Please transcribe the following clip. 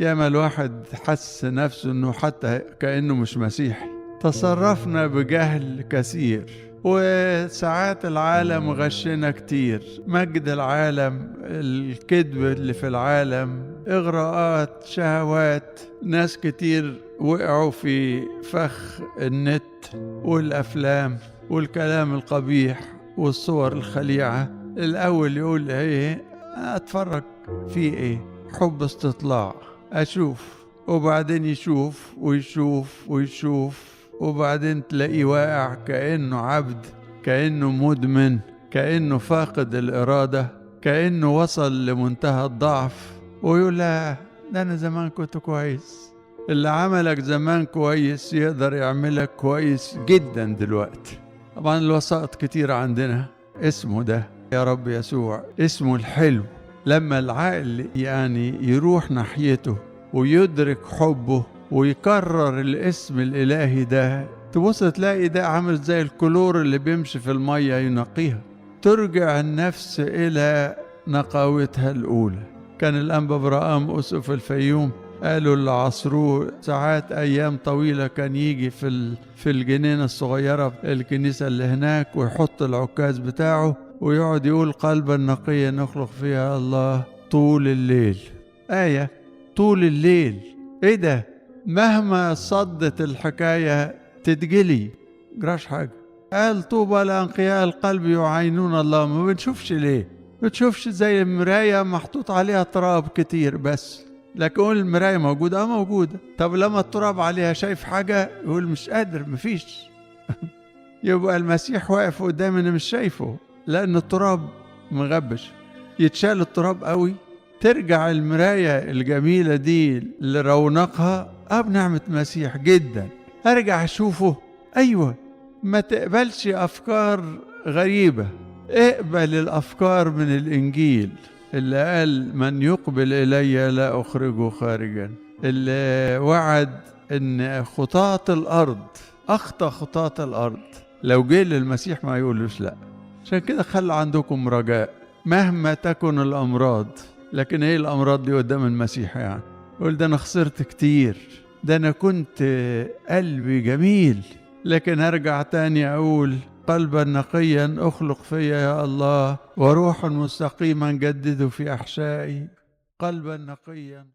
ياما الواحد حس نفسه انه حتى كأنه مش مسيحي. تصرفنا بجهل كثير، وساعات العالم غشنا كتير، مجد العالم، الكذب اللي في العالم، إغراءات، شهوات. ناس كتير وقعوا في فخ النت والأفلام والكلام القبيح والصور الخليعة. الأول يقول ايه، أتفرج في ايه، حب استطلاع، أشوف، وبعدين يشوف ويشوف ويشوف، وبعدين تلاقيه واقع كأنه عبد، كأنه مدمن، كأنه فاقد الإرادة، كأنه وصل لمنتهى الضعف، ويقول لا ده أنا زمان كنت كويس. اللي عملك زمان كويس يقدر يعملك كويس جدا دلوقتي. طبعا الوسائط كتير عندنا، اسمه ده يا رب يسوع، اسمه الحلو. لما العقل يعني يروح ناحيته ويدرك حبه ويكرر الاسم الإلهي ده، تبص تلاقي ده عامل زي الكلور اللي بيمشي في المية ينقيها، ترجع النفس إلى نقاوتها الأولى. كان الأنبا برام أسقف الفيوم قالوا اللي عصروه ساعات أيام طويلة كان يجي في الجنينة الصغيرة الكنيسة اللي هناك، ويحط العكاز بتاعه ويقعد يقول قلبا نقيا نخلق فيها الله طول الليل. آية طول الليل، ايه ده؟ مهما صدت الحكاية تتجلي، جراش حاجة. قال طوبى لأنقياء القلب يعينون الله. ما بنشوفش ليه؟ بتشوفش زي المراية محطوط عليها تراب كتير بس، لكن يقول المراية موجودة، موجودة. طب لما التراب عليها شايف حاجة؟ يقول مش قادر، مفيش. يبقى المسيح واقف قدامنا مش شايفه، لأن التراب مغبش. يتشال التراب قوي، ترجع المراية الجميلة دي لرونقها. بنعمة مسيح جدا، أرجع أشوفه. أيوة، ما تقبلش أفكار غريبة، اقبل الأفكار من الإنجيل اللي قال من يقبل إلي لا أخرجه خارجا، اللي وعد إن خطاة الأرض، أخطى خطاة الأرض، لو جه للمسيح ما يقولوش لا. عشان كده خلي عندكم رجاء مهما تكن الأمراض. لكن ايه الأمراض دي قدام المسيح يعني؟ قول ده أنا خسرت كتير، ده أنا كنت قلبي جميل، لكن أرجع تاني أقول قلبا نقيا أخلق فيا يا الله، وروحا مستقيما جدده في أحشائي. قلبا نقيا.